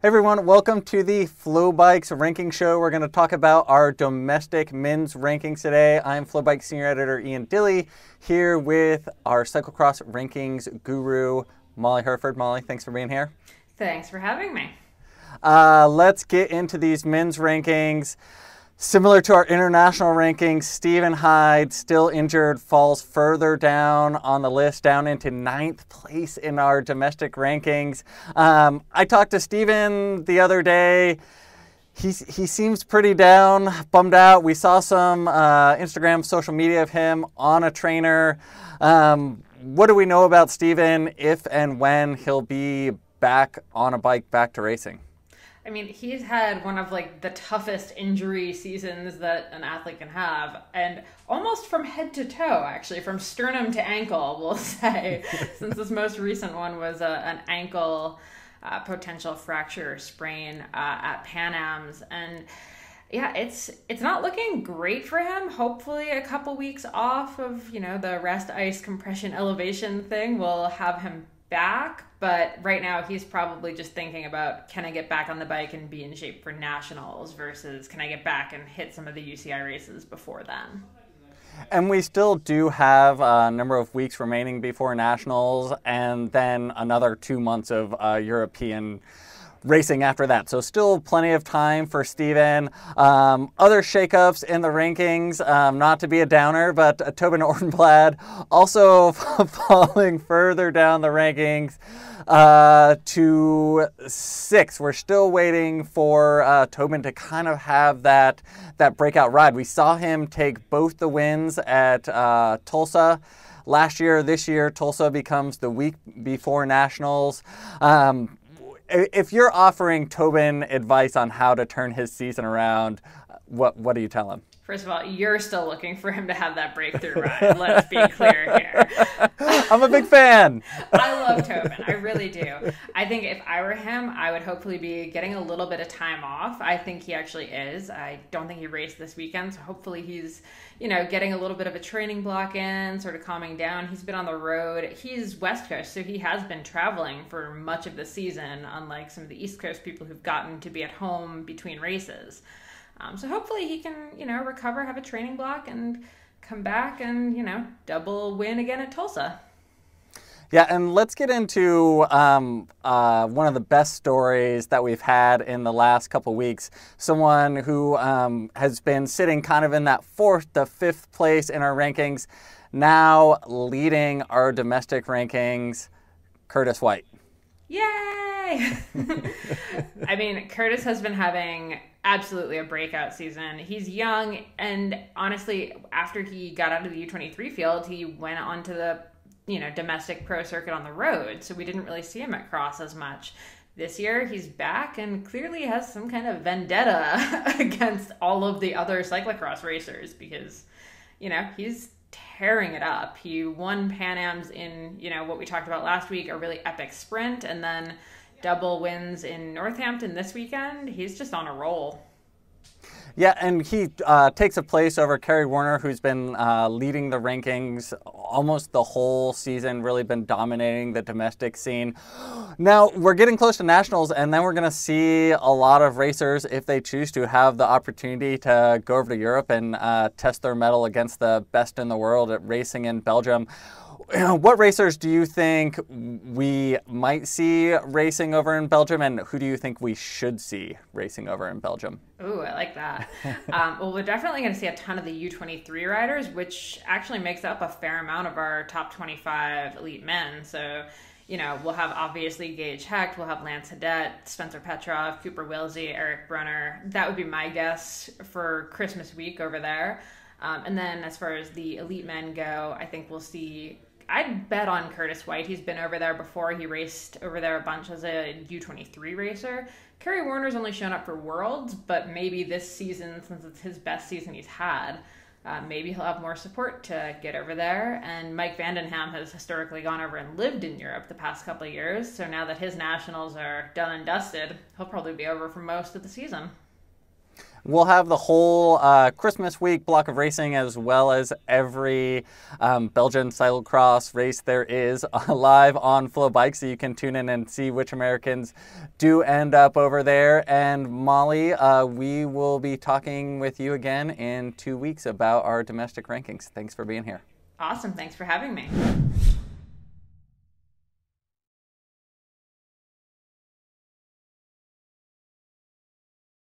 Hey everyone, welcome to the FloBikes ranking show. We're going to talk about our domestic men's rankings today. I'm FloBikes senior editor Ian Dille, here with our cyclocross rankings guru, Molly Hurford. Molly, thanks for being here. Thanks for having me. Let's get into these men's rankings. Similar to our international rankings, Stephen Hyde, still injured, falls further down on the list, down into 9th place in our domestic rankings. I talked to Stephen the other day. He seems pretty down, bummed out. We saw some Instagram, social media of him on a trainer. What do we know about Stephen, if and when he'll be back on a bike, back to racing? I mean, he's had one of the toughest injury seasons that an athlete can have, and almost from head to toe, actually, from sternum to ankle, we'll say, since this most recent one was an ankle potential fracture or sprain at Pan-Ams, and yeah, it's not looking great for him. Hopefully a couple weeks off of, the rest ice compression elevation thing will have him back, but right now he's probably just thinking about, can I get back on the bike and be in shape for nationals versus can I get back and hit some of the UCI races before then. And we still do have a number of weeks remaining before nationals and then another 2 months of European racing after that. So still plenty of time for Stephen. Other shakeups in the rankings, not to be a downer, but Tobin Ordenblad also falling further down the rankings to 6th. We're still waiting for Tobin to kind of have that breakout ride. We saw him take both the wins at Tulsa last year. This year, Tulsa becomes the week before nationals. If you're offering Tobin advice on how to turn his season around, what do you tell him? First of all, you're still looking for him to have that breakthrough ride. Let's be clear here. I'm a big fan. I love Tobin. I really do. I think if I were him, I would hopefully be getting a little bit of time off. I think he actually is. I don't think he raced this weekend, so hopefully he's, getting a little bit of a training block in, sort of calming down. He's been on the road. He's West Coast, so he has been traveling for much of the season, unlike some of the East Coast people who've gotten to be at home between races. So hopefully he can, recover, have a training block, and come back and, double win again at Tulsa. Yeah, and let's get into one of the best stories that we've had in the last couple weeks. Someone who has been sitting kind of in that 4th to 5th place in our rankings, now leading our domestic rankings, Curtis White. Yay! I mean, Curtis has been having absolutely a breakout season. He's young, and honestly, after he got out of the U23 field, he went onto the domestic pro circuit on the road, so we didn't really see him at cross as much. This year, he's back and clearly has some kind of vendetta against all of the other cyclocross racers because, he's tearing it up. He won Pan-Ams in, what we talked about last week, a really epic sprint, and then double wins in Northampton this weekend. He's just on a roll. Yeah, and he takes a place over Kerry Warner, who's been leading the rankings almost the whole season, really been dominating the domestic scene. Now, we're getting close to nationals, and then we're going to see a lot of racers, if they choose to, have the opportunity to go over to Europe and test their mettle against the best in the world at racing in Belgium. What racers do you think we might see racing over in Belgium, and who do you think we should see racing over in Belgium? Ooh, I like that. Well, we're definitely going to see a ton of the U23 riders, which actually makes up a fair amount of our top 25 elite men. So, we'll have obviously Gage Hecht, we'll have Lance Hadet, Spencer Petrov, Cooper Wilsey, Eric Brunner. That would be my guess for Christmas week over there. And then as far as the elite men go, I think we'll see... I'd bet on Curtis White. He's been over there before. He raced over there a bunch as a U23 racer. Kerry Warner's only shown up for Worlds, but maybe this season, since it's his best season he's had, maybe he'll have more support to get over there. And Mike Vandenham has historically gone over and lived in Europe the past couple of years, so now that his nationals are done and dusted, he'll probably be over for most of the season. We'll have the whole Christmas week block of racing, as well as every Belgian cyclocross race there is live on FloBikes, so you can tune in and see which Americans do end up over there. And Molly, we will be talking with you again in 2 weeks about our domestic rankings. Thanks for being here. Awesome. Thanks for having me.